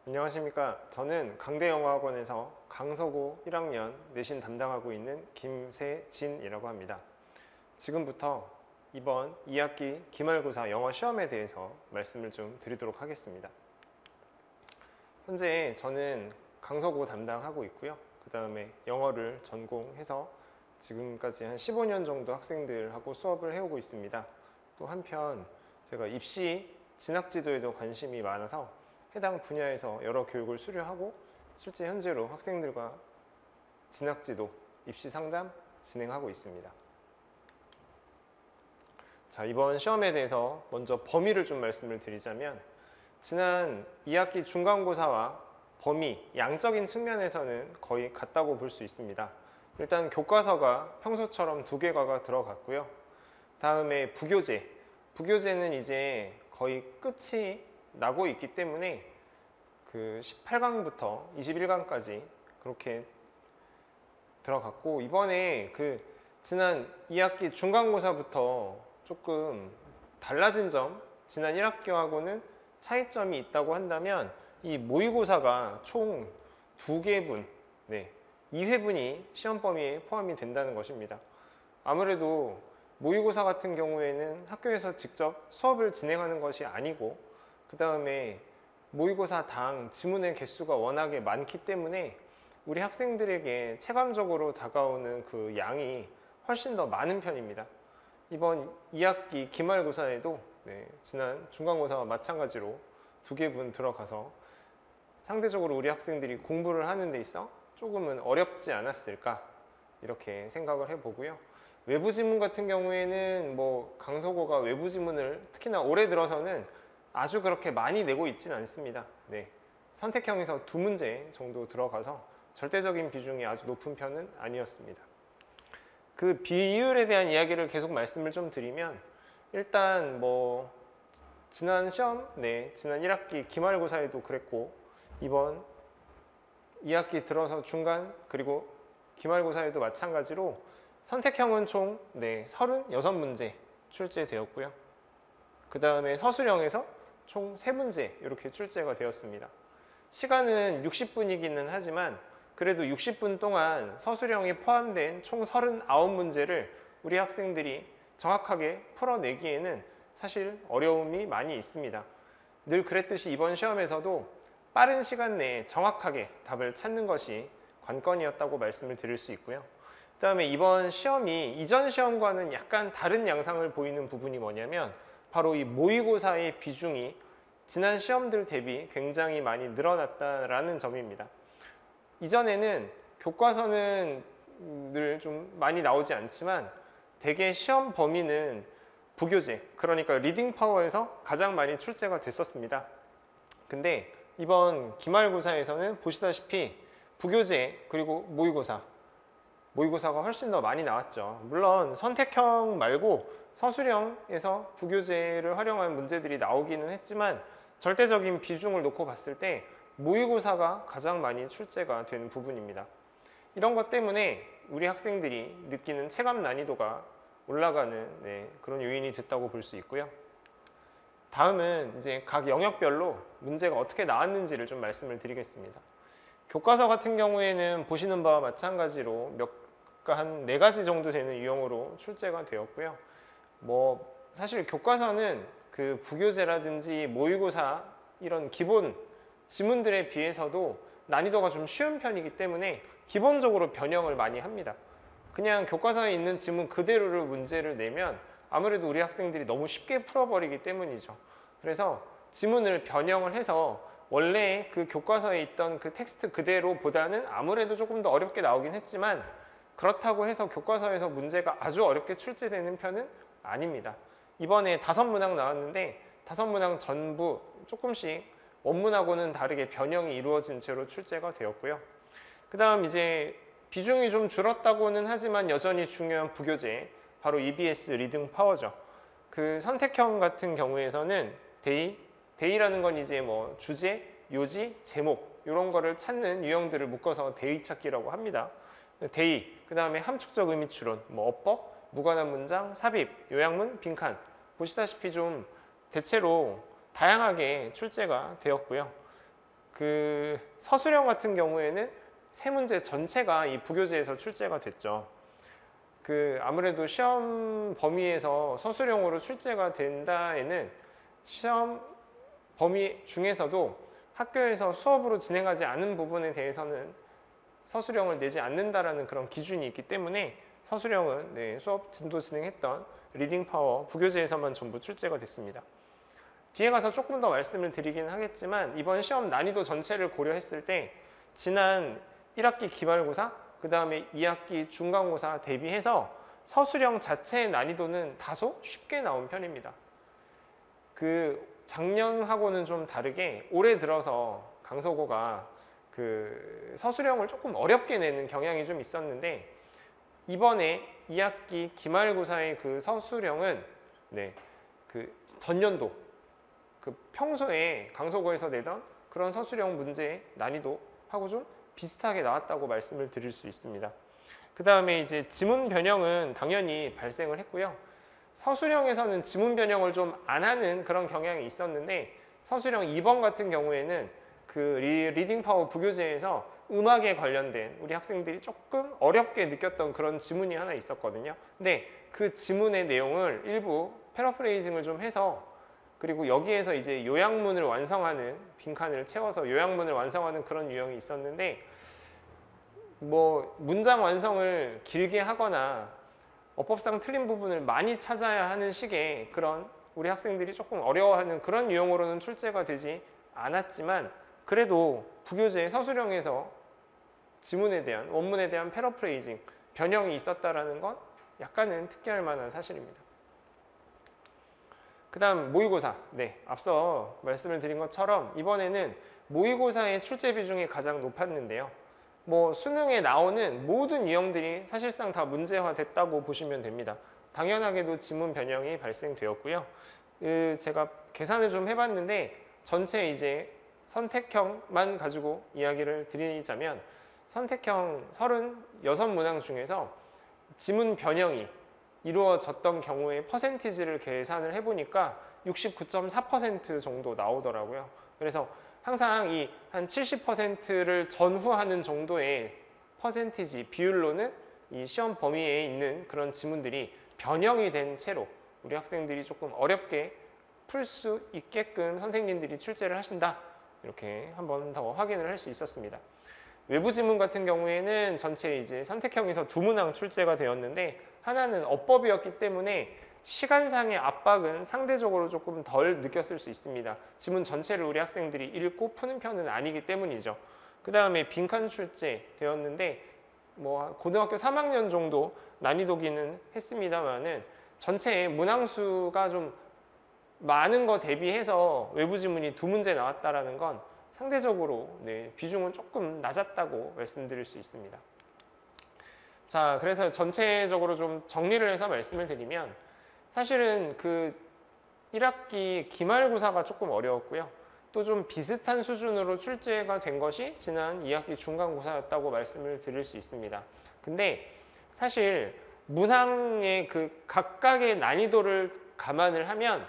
안녕하십니까. 저는 강대영어학원에서 강서고 1학년 내신 담당하고 있는 김세진이라고 합니다. 지금부터 이번 2학기 기말고사 영어 시험에 대해서 말씀을 좀 드리도록 하겠습니다. 현재 저는 강서고 담당하고 있고요. 그 다음에 영어를 전공해서 지금까지 한 15년 정도 학생들하고 수업을 해오고 있습니다. 또 한편 제가 입시 진학지도에도 관심이 많아서 해당 분야에서 여러 교육을 수료하고 실제 현재로 학생들과 진학지도, 입시 상담 진행하고 있습니다. 자, 이번 시험에 대해서 먼저 범위를 좀 말씀을 드리자면 지난 2학기 중간고사와 범위, 양적인 측면에서는 거의 같다고 볼 수 있습니다. 일단 교과서가 평소처럼 2개과가 들어갔고요. 다음에 부교재는 이제 거의 끝이 나고 있기 때문에 그 18강부터 21강까지 그렇게 들어갔고, 이번에 그 지난 2학기 중간고사부터 조금 달라진 점, 지난 1학기하고는 차이점이 있다고 한다면 이 모의고사가 총 2개분, 2회분이 시험 범위에 포함이 된다는 것입니다. 아무래도 모의고사 같은 경우에는 학교에서 직접 수업을 진행하는 것이 아니고, 그 다음에 모의고사당 지문의 개수가 워낙에 많기 때문에 우리 학생들에게 체감적으로 다가오는 그 양이 훨씬 더 많은 편입니다. 이번 2학기 기말고사에도 지난 중간고사와 마찬가지로 2개분 들어가서 상대적으로 우리 학생들이 공부를 하는 데 있어 조금은 어렵지 않았을까 이렇게 생각을 해보고요. 외부 지문 같은 경우에는 강서고가 외부 지문을 특히나 올해 들어서는 아주 그렇게 많이 내고 있지는 않습니다. 선택형에서 2문제 정도 들어가서 절대적인 비중이 아주 높은 편은 아니었습니다. 그 비율에 대한 이야기를 계속 말씀을 좀 드리면, 일단 지난 시험, 지난 1학기 기말고사에도 그랬고 이번 2학기 들어서 중간 그리고 기말고사에도 마찬가지로 선택형은 총 36문제 출제되었고요. 그 다음에 서술형에서 총 3문제 이렇게 출제가 되었습니다. 시간은 60분이기는 하지만 그래도 60분 동안 서술형에 포함된 총 39문제를 우리 학생들이 정확하게 풀어내기에는 사실 어려움이 많이 있습니다. 늘 그랬듯이 이번 시험에서도 빠른 시간 내에 정확하게 답을 찾는 것이 관건이었다고 말씀을 드릴 수 있고요. 그 다음에 이번 시험이 이전 시험과는 약간 다른 양상을 보이는 부분이 뭐냐면 바로 이 모의고사의 비중이 지난 시험들 대비 굉장히 많이 늘어났다라는 점입니다. 이전에는 교과서는 늘 좀 많이 나오지 않지만 대개 시험 범위는 부교재, 그러니까 리딩 파워에서 가장 많이 출제가 됐었습니다. 근데 이번 기말고사에서는 보시다시피 부교재 그리고 모의고사가 훨씬 더 많이 나왔죠. 물론 선택형 말고 서술형에서 부교재를 활용한 문제들이 나오기는 했지만 절대적인 비중을 놓고 봤을 때 모의고사가 가장 많이 출제가 된 부분입니다. 이런 것 때문에 우리 학생들이 느끼는 체감 난이도가 올라가는 그런 요인이 됐다고 볼 수 있고요. 다음은 이제 각 영역별로 문제가 어떻게 나왔는지를 좀 말씀을 드리겠습니다. 교과서 같은 경우에는 보시는 바와 마찬가지로 한 4가지 정도 되는 유형으로 출제가 되었고요. 사실 교과서는 그 부교재라든지 모의고사 이런 기본 지문들에 비해서도 난이도가 좀 쉬운 편이기 때문에 기본적으로 변형을 많이 합니다. 그냥 교과서에 있는 지문 그대로를 문제를 내면 아무래도 우리 학생들이 너무 쉽게 풀어버리기 때문이죠. 그래서 지문을 변형을 해서 원래 그 교과서에 있던 그 텍스트 그대로보다는 아무래도 조금 더 어렵게 나오긴 했지만 그렇다고 해서 교과서에서 문제가 아주 어렵게 출제되는 편은 아닙니다. 이번에 5문항 나왔는데 5문항 전부 조금씩 원문하고는 다르게 변형이 이루어진 채로 출제가 되었고요. 그 다음 이제 비중이 좀 줄었다고는 하지만 여전히 중요한 부교재, 바로 EBS 리딩 파워죠. 그 선택형 같은 경우에서는 데이라는 건 이제 주제, 요지, 제목 이런 거를 찾는 유형들을 묶어서 데이 찾기라고 합니다. 데이, 그 다음에 함축적 의미 추론, 어법, 무관한 문장, 삽입, 요약문, 빈칸 보시다시피 좀 대체로 다양하게 출제가 되었고요. 그 서술형 같은 경우에는 세 문제 전체가 이 부교재에서 출제가 됐죠. 그 아무래도 시험 범위에서 서술형으로 출제가 된다에는 시험 범위 중에서도 학교에서 수업으로 진행하지 않은 부분에 대해서는 서술형을 내지 않는다라는 그런 기준이 있기 때문에 서술형은 수업 진도 진행했던 리딩 파워 부교재에서만 전부 출제가 됐습니다. 뒤에 가서 조금 더 말씀을 드리긴 하겠지만 이번 시험 난이도 전체를 고려했을 때 지난 1학기 기말고사 그 다음에 2학기 중간고사 대비해서 서술형 자체의 난이도는 다소 쉽게 나온 편입니다. 그 작년하고는 좀 다르게 올해 들어서 강서고가 그 서술형을 조금 어렵게 내는 경향이 좀 있었는데 이번에 2학기 기말고사의 그 서술형은 그 전년도 그 평소에 강서고에서 내던 그런 서술형 문제의 난이도하고 좀 비슷하게 나왔다고 말씀을 드릴 수 있습니다. 그 다음에 이제 지문 변형은 당연히 발생을 했고요. 서술형에서는 지문 변형을 좀 안 하는 그런 경향이 있었는데 서술형 2번 같은 경우에는 그 리딩 파워 부교재에서 음악에 관련된 우리 학생들이 조금 어렵게 느꼈던 그런 지문이 하나 있었거든요. 근데 그 지문의 내용을 일부 패러프레이징을 좀 해서 그리고 여기에서 이제 요약문을 완성하는 빈칸을 채워서 요약문을 완성하는 그런 유형이 있었는데 뭐 문장 완성을 길게 하거나 어법상 틀린 부분을 많이 찾아야 하는 식의 그런 우리 학생들이 조금 어려워하는 그런 유형으로는 출제가 되지 않았지만 그래도 부교재 서술형에서 지문에 대한 원문에 대한 패러프레이징 변형이 있었다라는 건 약간은 특이할 만한 사실입니다. 그 다음 모의고사. 앞서 말씀을 드린 것처럼 이번에는 모의고사의 출제 비중이 가장 높았는데요. 뭐 수능에 나오는 모든 유형들이 사실상 다 문제화됐다고 보시면 됩니다. 당연하게도 지문 변형이 발생되었고요. 제가 계산을 좀 해봤는데 전체 이제 선택형만 가지고 이야기를 드리자면 선택형 36문항 중에서 지문 변형이 이루어졌던 경우의 퍼센티지를 계산을 해보니까 69.4% 정도 나오더라고요. 그래서 항상 이 한 70%를 전후하는 정도의 퍼센티지 비율로는 이 시험 범위에 있는 그런 지문들이 변형이 된 채로 우리 학생들이 조금 어렵게 풀 수 있게끔 선생님들이 출제를 하신다. 이렇게 한 번 더 확인을 할 수 있었습니다. 외부 지문 같은 경우에는 전체 이제 선택형에서 2문항 출제가 되었는데 하나는 어법이었기 때문에 시간상의 압박은 상대적으로 조금 덜 느꼈을 수 있습니다. 지문 전체를 우리 학생들이 읽고 푸는 편은 아니기 때문이죠. 그 다음에 빈칸 출제 되었는데 뭐 고등학교 3학년 정도 난이도기는 했습니다만은 전체의 문항수가 좀 많은 거 대비해서 외부 지문이 2문제 나왔다라는 건 상대적으로 비중은 조금 낮았다고 말씀드릴 수 있습니다. 자, 그래서 전체적으로 좀 정리를 해서 말씀을 드리면 사실은 그 1학기 기말고사가 조금 어려웠고요. 또 좀 비슷한 수준으로 출제가 된 것이 지난 2학기 중간고사였다고 말씀을 드릴 수 있습니다. 근데 사실 문항의 그 각각의 난이도를 감안을 하면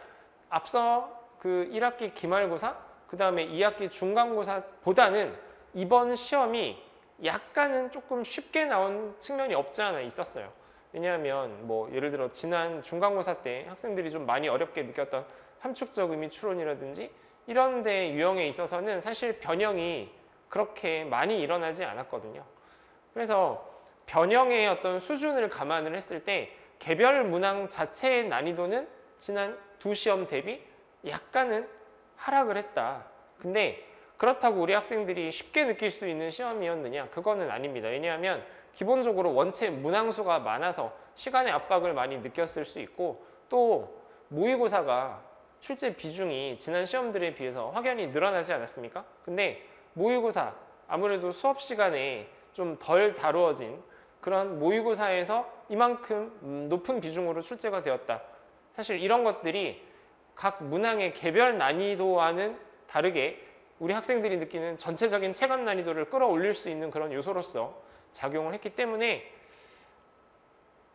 앞서 그 1학기 기말고사, 그 다음에 2학기 중간고사보다는 이번 시험이 약간은 조금 쉽게 나온 측면이 없지 않아 있었어요. 왜냐하면 뭐 예를 들어 지난 중간고사 때 학생들이 좀 많이 어렵게 느꼈던 함축적 의미 추론이라든지 이런 데 유형에 있어서는 사실 변형이 그렇게 많이 일어나지 않았거든요. 그래서 변형의 어떤 수준을 감안을 했을 때 개별 문항 자체의 난이도는 지난 두 시험 대비 약간은 하락을 했다. 근데 그렇다고 우리 학생들이 쉽게 느낄 수 있는 시험이었느냐? 그거는 아닙니다. 왜냐하면 기본적으로 원체 문항수가 많아서 시간의 압박을 많이 느꼈을 수 있고 또 모의고사가 출제 비중이 지난 시험들에 비해서 확연히 늘어나지 않았습니까? 근데 모의고사 아무래도 수업 시간에 좀 덜 다루어진 그런 모의고사에서 이만큼 높은 비중으로 출제가 되었다. 사실 이런 것들이 각 문항의 개별 난이도와는 다르게 우리 학생들이 느끼는 전체적인 체감 난이도를 끌어올릴 수 있는 그런 요소로서 작용을 했기 때문에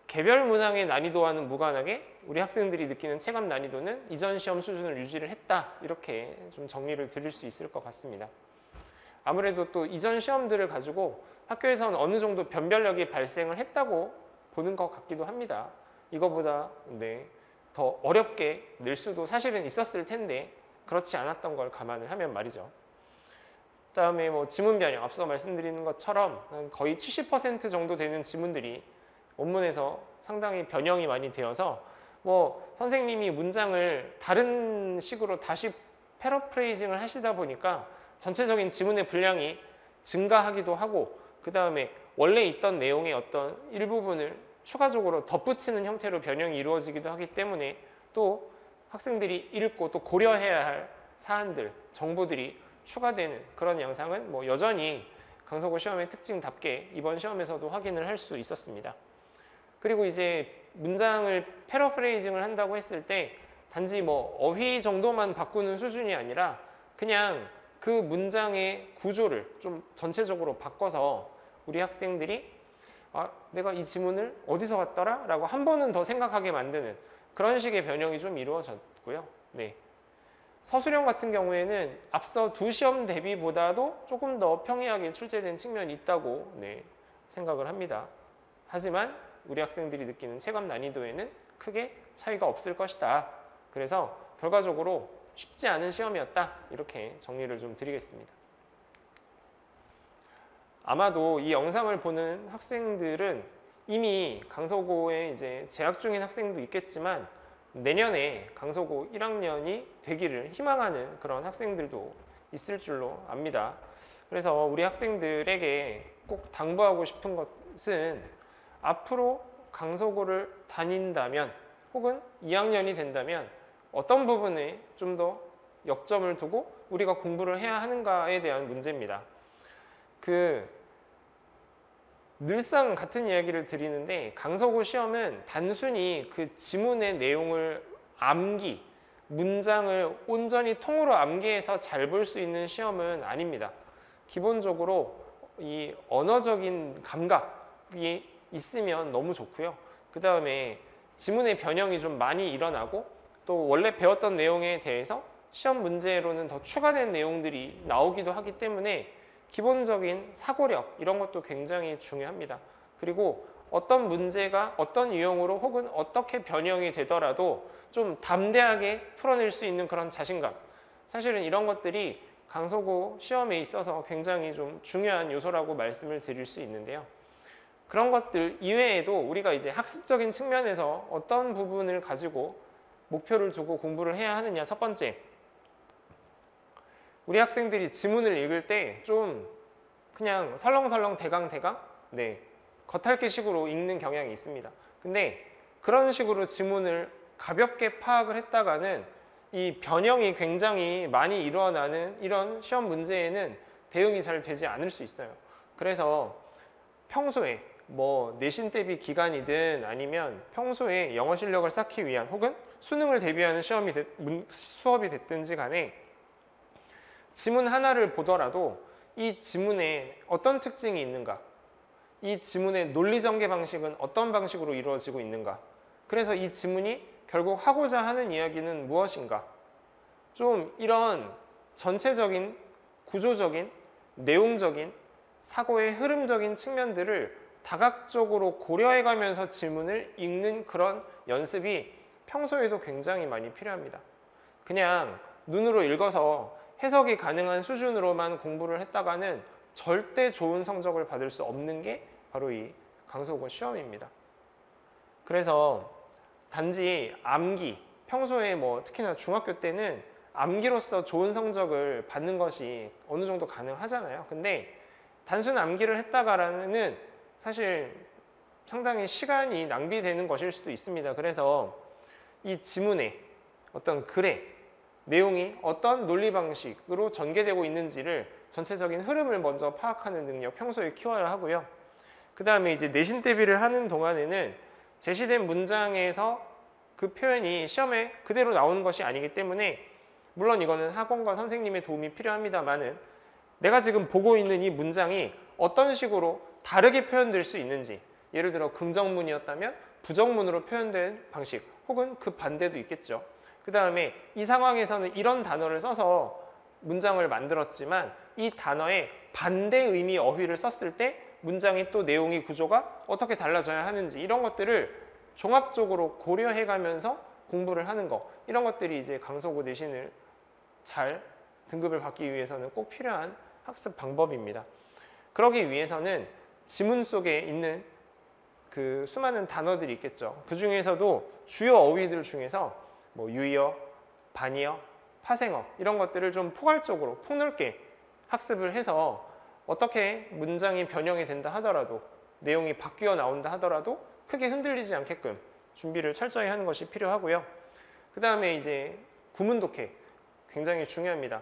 개별 문항의 난이도와는 무관하게 우리 학생들이 느끼는 체감 난이도는 이전 시험 수준을 유지를 했다. 이렇게 좀 정리를 드릴 수 있을 것 같습니다. 아무래도 또 이전 시험들을 가지고 학교에서는 어느 정도 변별력이 발생을 했다고 보는 것 같기도 합니다. 이거보다 더 어렵게 낼 수도 사실은 있었을 텐데 그렇지 않았던 걸 감안을 하면 말이죠. 그다음에 뭐 지문 변형, 앞서 말씀드리는 것처럼 거의 70% 정도 되는 지문들이 원문에서 상당히 변형이 많이 되어서 뭐 선생님이 문장을 다른 식으로 다시 패러프레이징을 하시다 보니까 전체적인 지문의 분량이 증가하기도 하고 그 다음에 원래 있던 내용의 어떤 일부분을 추가적으로 덧붙이는 형태로 변형이 이루어지기도 하기 때문에 또 학생들이 읽고 또 고려해야 할 사안들, 정보들이 추가되는 그런 양상은 뭐 여전히 강서구 시험의 특징답게 이번 시험에서도 확인을 할 수 있었습니다. 그리고 이제 문장을 패러프레이징을 한다고 했을 때 단지 뭐 어휘 정도만 바꾸는 수준이 아니라 그냥 그 문장의 구조를 좀 전체적으로 바꿔서 우리 학생들이 내가 이 지문을 어디서 봤더라? 라고 한 번은 더 생각하게 만드는 그런 식의 변형이 좀 이루어졌고요. 네. 서술형 같은 경우에는 앞서 두 시험 대비보다도 조금 더 평이하게 출제된 측면이 있다고 생각을 합니다. 하지만 우리 학생들이 느끼는 체감 난이도에는 크게 차이가 없을 것이다. 그래서 결과적으로 쉽지 않은 시험이었다. 이렇게 정리를 좀 드리겠습니다. 아마도 이 영상을 보는 학생들은 이미 강서구에 이제 재학 중인 학생도 있겠지만 내년에 강서구 1학년이 되기를 희망하는 그런 학생들도 있을 줄로 압니다. 그래서 우리 학생들에게 꼭 당부하고 싶은 것은 앞으로 강서구를 다닌다면 혹은 2학년이 된다면 어떤 부분에 좀 더 역점을 두고 우리가 공부를 해야 하는가에 대한 문제입니다. 늘상 같은 이야기를 드리는데 강서구 시험은 단순히 그 지문의 내용을 문장을 온전히 통으로 암기해서 잘 볼 수 있는 시험은 아닙니다. 기본적으로 이 언어적인 감각이 있으면 너무 좋고요. 그 다음에 지문의 변형이 좀 많이 일어나고 또 원래 배웠던 내용에 대해서 시험 문제로는 더 추가된 내용들이 나오기도 하기 때문에 기본적인 사고력 이런 것도 굉장히 중요합니다. 그리고 어떤 문제가 어떤 유형으로 혹은 어떻게 변형이 되더라도 좀 담대하게 풀어낼 수 있는 그런 자신감, 사실은 이런 것들이 강서구 시험에 있어서 굉장히 좀 중요한 요소라고 말씀을 드릴 수 있는데요. 그런 것들 이외에도 우리가 이제 학습적인 측면에서 어떤 부분을 가지고 목표를 두고 공부를 해야 하느냐. 첫 번째, 우리 학생들이 지문을 읽을 때 좀 그냥 설렁설렁 대강대강 겉핥기식으로 읽는 경향이 있습니다. 근데 그런 식으로 지문을 가볍게 파악을 했다가는 이 변형이 굉장히 많이 일어나는 이런 시험 문제에는 대응이 잘 되지 않을 수 있어요. 그래서 평소에 뭐 내신 대비 기간이든 아니면 평소에 영어 실력을 쌓기 위한 혹은 수능을 대비하는 수업이 됐든지 간에 지문 하나를 보더라도 이 지문에 어떤 특징이 있는가, 이 지문의 논리 전개 방식은 어떤 방식으로 이루어지고 있는가, 그래서 이 지문이 결국 하고자 하는 이야기는 무엇인가, 좀 이런 전체적인 구조적인 내용적인 사고의 흐름적인 측면들을 다각적으로 고려해가면서 지문을 읽는 그런 연습이 평소에도 굉장히 많이 필요합니다. 그냥 눈으로 읽어서 해석이 가능한 수준으로만 공부를 했다가는 절대 좋은 성적을 받을 수 없는 게 바로 이 강서구 시험입니다. 그래서 단지 암기, 평소에 뭐 특히나 중학교 때는 암기로서 좋은 성적을 받는 것이 어느 정도 가능하잖아요. 근데 단순 암기를 했다가는 사실 상당히 시간이 낭비되는 것일 수도 있습니다. 그래서 이 지문의 어떤 글의 내용이 어떤 논리 방식으로 전개되고 있는지를 전체적인 흐름을 먼저 파악하는 능력 평소에 키워야 하고요. 그 다음에 이제 내신 대비를 하는 동안에는 제시된 문장에서 그 표현이 시험에 그대로 나오는 것이 아니기 때문에 물론 이거는 학원과 선생님의 도움이 필요합니다만은 내가 지금 보고 있는 이 문장이 어떤 식으로 다르게 표현될 수 있는지, 예를 들어 긍정문이었다면 부정문으로 표현된 방식 혹은 그 반대도 있겠죠. 그 다음에 이 상황에서는 이런 단어를 써서 문장을 만들었지만 이 단어의 반대 의미 어휘를 썼을 때 문장이 또 내용이 구조가 어떻게 달라져야 하는지 이런 것들을 종합적으로 고려해 가면서 공부를 하는 거, 이런 것들이 이제 강서구 내신을 잘 등급을 받기 위해서는 꼭 필요한 학습 방법입니다. 그러기 위해서는 지문 속에 있는 그 수많은 단어들이 있겠죠. 그 중에서도 주요 어휘들 중에서 뭐 유의어, 반의어, 파생어 이런 것들을 좀 포괄적으로 폭넓게 학습을 해서 어떻게 문장이 변형이 된다 하더라도, 내용이 바뀌어 나온다 하더라도 크게 흔들리지 않게끔 준비를 철저히 하는 것이 필요하고요. 그 다음에 이제 구문 독해 굉장히 중요합니다.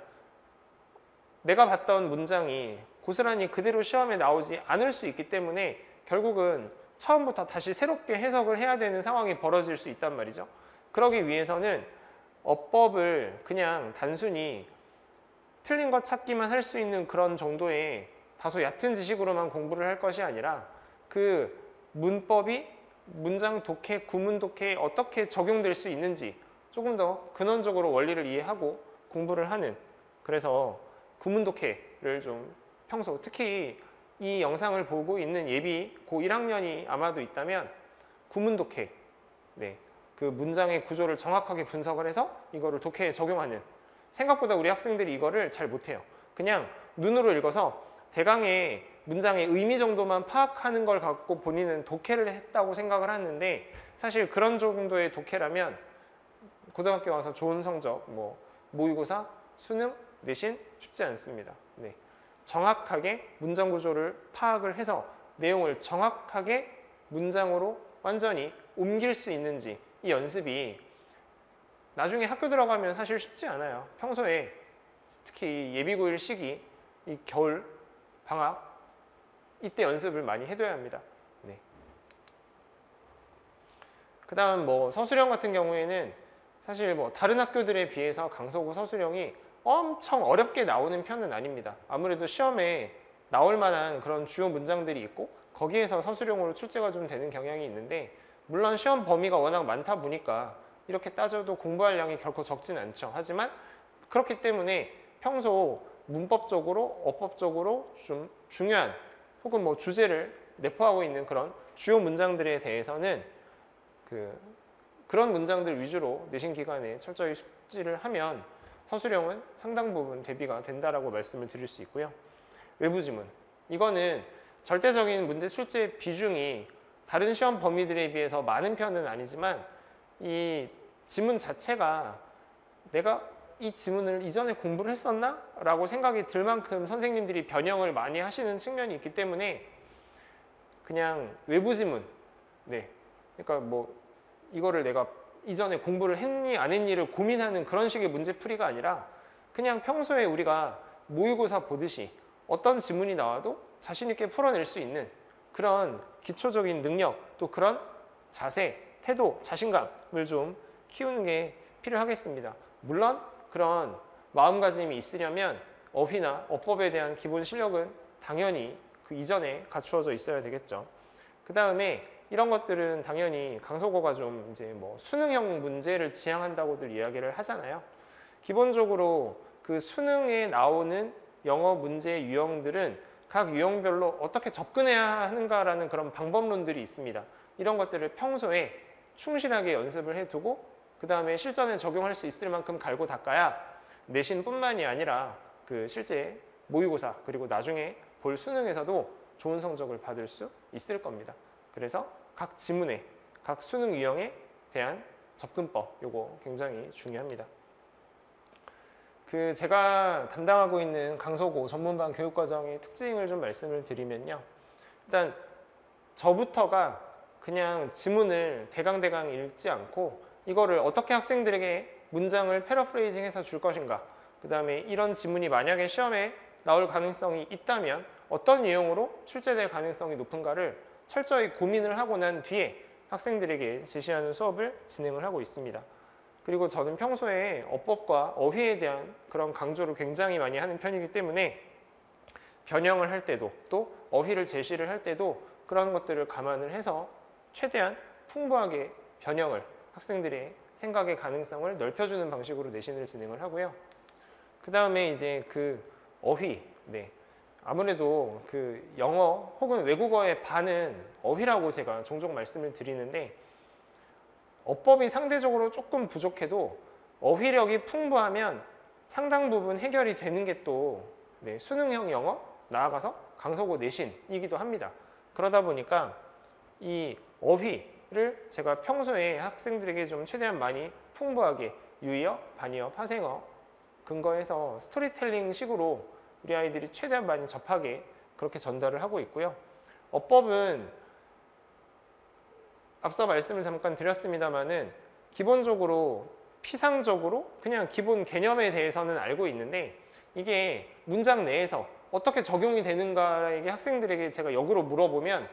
내가 봤던 문장이 고스란히 그대로 시험에 나오지 않을 수 있기 때문에 결국은 처음부터 다시 새롭게 해석을 해야 되는 상황이 벌어질 수 있단 말이죠. 그러기 위해서는 어법을 그냥 단순히 틀린 것 찾기만 할 수 있는 그런 정도의 다소 얕은 지식으로만 공부를 할 것이 아니라 그 문법이 문장 독해, 구문 독해에 어떻게 적용될 수 있는지 조금 더 근원적으로 원리를 이해하고 공부를 하는, 그래서 구문 독해를 좀 평소, 특히 이 영상을 보고 있는 예비 고 1학년이 아마도 있다면 구문 독해, 그 문장의 구조를 정확하게 분석을 해서 이거를 독해에 적용하는, 생각보다 우리 학생들이 이거를 잘 못해요. 그냥 눈으로 읽어서 대강의 문장의 의미 정도만 파악하는 걸 갖고 본인은 독해를 했다고 생각을 하는데, 사실 그런 정도의 독해라면 고등학교 와서 좋은 성적, 뭐 모의고사, 수능, 내신 쉽지 않습니다. 정확하게 문장 구조를 파악을 해서 내용을 정확하게 문장으로 완전히 옮길 수 있는지, 이 연습이 나중에 학교 들어가면 사실 쉽지 않아요. 평소에 특히 예비고1 시기, 이 겨울 방학 이때 연습을 많이 해둬야 합니다. 그 다음 뭐 서술형 같은 경우에는 사실 뭐 다른 학교들에 비해서 강서구 서술형이 엄청 어렵게 나오는 편은 아닙니다. 아무래도 시험에 나올 만한 그런 주요 문장들이 있고 거기에서 서술형으로 출제가 좀 되는 경향이 있는데, 물론 시험 범위가 워낙 많다 보니까 이렇게 따져도 공부할 양이 결코 적진 않죠. 하지만 그렇기 때문에 평소 문법적으로, 어법적으로 좀 중요한 혹은 뭐 주제를 내포하고 있는 그런 주요 문장들에 대해서는 그런 문장들 위주로 내신 기간에 철저히 숙지를 하면 서술형은 상당 부분 대비가 된다라고 말씀을 드릴 수 있고요. 외부 지문, 이거는 절대적인 문제 출제 비중이 다른 시험 범위들에 비해서 많은 편은 아니지만 이 지문 자체가 내가 이 지문을 이전에 공부를 했었나? 라고 생각이 들 만큼 선생님들이 변형을 많이 하시는 측면이 있기 때문에 그냥 외부 지문, 그러니까 뭐 이거를 내가 이전에 공부를 했니 안 했니를 고민하는 그런 식의 문제풀이가 아니라 그냥 평소에 우리가 모의고사 보듯이 어떤 지문이 나와도 자신 있게 풀어낼 수 있는 그런 기초적인 능력, 또 그런 자세, 태도, 자신감을 좀 키우는 게 필요하겠습니다. 물론 그런 마음가짐이 있으려면 어휘나 어법에 대한 기본 실력은 당연히 그 이전에 갖추어져 있어야 되겠죠. 그 다음에 이런 것들은 당연히 강서구가 좀 이제 뭐 수능형 문제를 지향한다고들 이야기를 하잖아요. 기본적으로 그 수능에 나오는 영어 문제 유형들은 각 유형별로 어떻게 접근해야 하는가라는 그런 방법론들이 있습니다. 이런 것들을 평소에 충실하게 연습을 해두고 그 다음에 실전에 적용할 수 있을 만큼 갈고 닦아야 내신뿐만이 아니라 그 실제 모의고사 그리고 나중에 볼 수능에서도 좋은 성적을 받을 수 있을 겁니다. 그래서 각 지문에, 각 수능 유형에 대한 접근법, 요거 굉장히 중요합니다. 제가 담당하고 있는 강서구 전문반 교육과정의 특징을 좀 말씀을 드리면요. 일단 저부터가 그냥 지문을 대강대강 읽지 않고 이거를 어떻게 학생들에게 문장을 패러프레이징해서 줄 것인가, 그 다음에 이런 지문이 만약에 시험에 나올 가능성이 있다면 어떤 유형으로 출제될 가능성이 높은가를 철저히 고민을 하고 난 뒤에 학생들에게 제시하는 수업을 진행을 하고 있습니다. 그리고 저는 평소에 어법과 어휘에 대한 그런 강조를 굉장히 많이 하는 편이기 때문에 변형을 할 때도 또 어휘를 제시를 할 때도 그런 것들을 감안을 해서 최대한 풍부하게 변형을 학생들의 생각의 가능성을 넓혀주는 방식으로 내신을 진행을 하고요. 그 다음에 이제 그 어휘, 네. 아무래도 그 영어 혹은 외국어의 반은 어휘라고 제가 종종 말씀을 드리는데 어법이 상대적으로 조금 부족해도 어휘력이 풍부하면 상당 부분 해결이 되는 게 또 네, 수능형 영어, 나아가서 강서구 내신이기도 합니다. 그러다 보니까 이 어휘를 제가 평소에 학생들에게 좀 최대한 많이 풍부하게 유의어, 반의어, 파생어 근거해서 스토리텔링 식으로 우리 아이들이 최대한 많이 접하게 그렇게 전달을 하고 있고요. 어법은 앞서 말씀을 잠깐 드렸습니다만은 기본적으로 피상적으로 그냥 기본 개념에 대해서는 알고 있는데 이게 문장 내에서 어떻게 적용이 되는가에게 학생들에게 제가 역으로 물어보면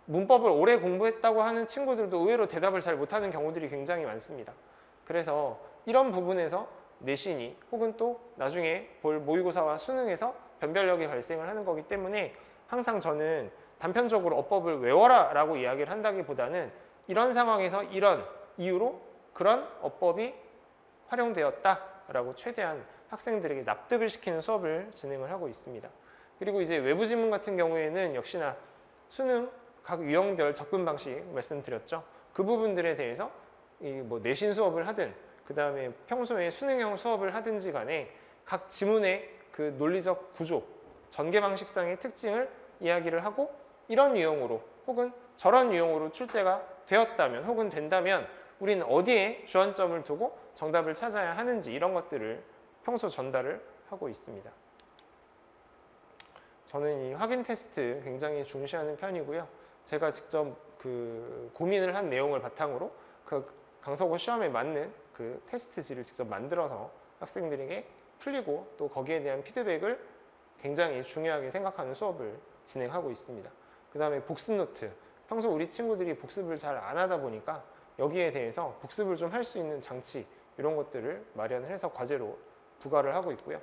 문법을 오래 공부했다고 하는 친구들도 의외로 대답을 잘 못하는 경우들이 굉장히 많습니다. 그래서 이런 부분에서 내신이 혹은 또 나중에 볼 모의고사와 수능에서 변별력이 발생을 하는 거기 때문에 항상 저는 단편적으로 어법을 외워라 라고 이야기를 한다기보다는 이런 상황에서 이런 이유로 그런 어법이 활용되었다 라고 최대한 학생들에게 납득을 시키는 수업을 진행을 하고 있습니다. 그리고 이제 외부 지문 같은 경우에는 역시나 수능 각 유형별 접근 방식 말씀드렸죠. 그 부분들에 대해서 뭐 내신 수업을 하든 그 다음에 평소에 수능형 수업을 하든지 간에 각 지문의 그 논리적 구조, 전개 방식상의 특징을 이야기를 하고 이런 유형으로 혹은 저런 유형으로 출제가 되었다면 혹은 된다면 우리는 어디에 주안점을 두고 정답을 찾아야 하는지 이런 것들을 평소 전달을 하고 있습니다. 저는 이 확인 테스트 굉장히 중시하는 편이고요. 제가 직접 그 고민을 한 내용을 바탕으로 그 강서구 시험에 맞는 그 테스트지를 직접 만들어서 학생들에게 풀리고 또 거기에 대한 피드백을 굉장히 중요하게 생각하는 수업을 진행하고 있습니다. 그 다음에 복습 노트. 평소 우리 친구들이 복습을 잘 안 하다 보니까 여기에 대해서 복습을 좀 할 수 있는 장치 이런 것들을 마련을 해서 과제로 부과를 하고 있고요.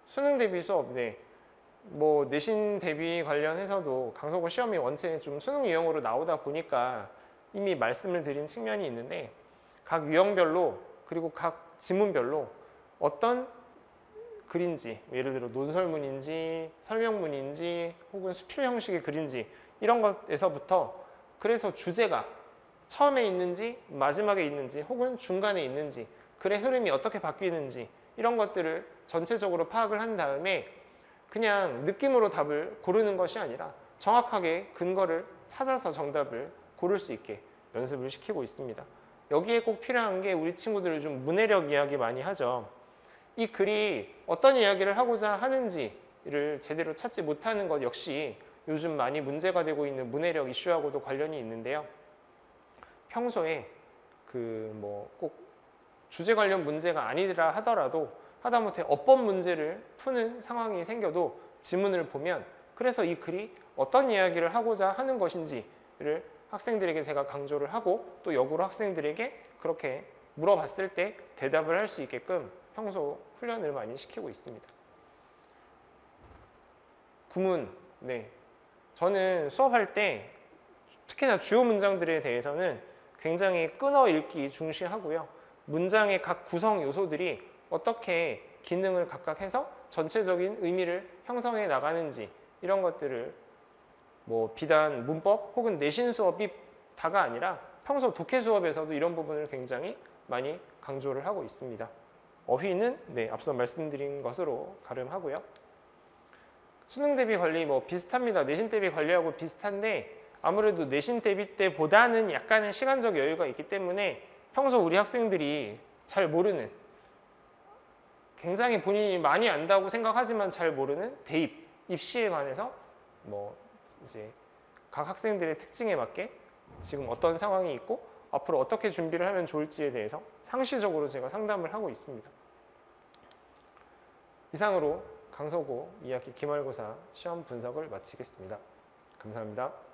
수능 대비 수업, 네. 뭐 내신 대비 관련해서도 강서구 시험이 원체 좀 수능 유형으로 나오다 보니까 이미 말씀을 드린 측면이 있는데 각 유형별로 그리고 각 지문별로 어떤 글인지 예를 들어 논설문인지 설명문인지 혹은 수필 형식의 글인지 이런 것에서부터 그래서 주제가 처음에 있는지 마지막에 있는지 혹은 중간에 있는지 글의 흐름이 어떻게 바뀌는지 이런 것들을 전체적으로 파악을 한 다음에 그냥 느낌으로 답을 고르는 것이 아니라 정확하게 근거를 찾아서 정답을 고를 수 있게 연습을 시키고 있습니다. 여기에 꼭 필요한 게 우리 친구들이 좀 문해력 이야기 많이 하죠. 이 글이 어떤 이야기를 하고자 하는지를 제대로 찾지 못하는 것 역시 요즘 많이 문제가 되고 있는 문해력 이슈하고도 관련이 있는데요. 평소에 그 뭐 꼭 주제 관련 문제가 아니라 하더라도 하다못해 어법 문제를 푸는 상황이 생겨도 지문을 보면 그래서 이 글이 어떤 이야기를 하고자 하는 것인지를 학생들에게 제가 강조를 하고 또 역으로 학생들에게 그렇게 물어봤을 때 대답을 할 수 있게끔 평소 훈련을 많이 시키고 있습니다. 구문, 네. 저는 수업할 때 특히나 주요 문장들에 대해서는 굉장히 끊어 읽기 중시하고요. 문장의 각 구성 요소들이 어떻게 기능을 각각 해서 전체적인 의미를 형성해 나가는지 이런 것들을 뭐 비단 문법 혹은 내신 수업이 다가 아니라 평소 독해 수업에서도 이런 부분을 굉장히 많이 강조를 하고 있습니다. 어휘는 네, 앞서 말씀드린 것으로 가름하고요. 수능 대비 관리 뭐 비슷합니다. 내신 대비 관리하고 비슷한데 아무래도 내신 대비 때보다는 약간의 시간적 여유가 있기 때문에 평소 우리 학생들이 잘 모르는 굉장히 본인이 많이 안다고 생각하지만 잘 모르는 대입, 입시에 관해서 뭐 이제 각 학생들의 특징에 맞게 지금 어떤 상황이 있고 앞으로 어떻게 준비를 하면 좋을지에 대해서 상시적으로 제가 상담을 하고 있습니다. 이상으로 강서구 2학기 기말고사 시험 분석을 마치겠습니다. 감사합니다.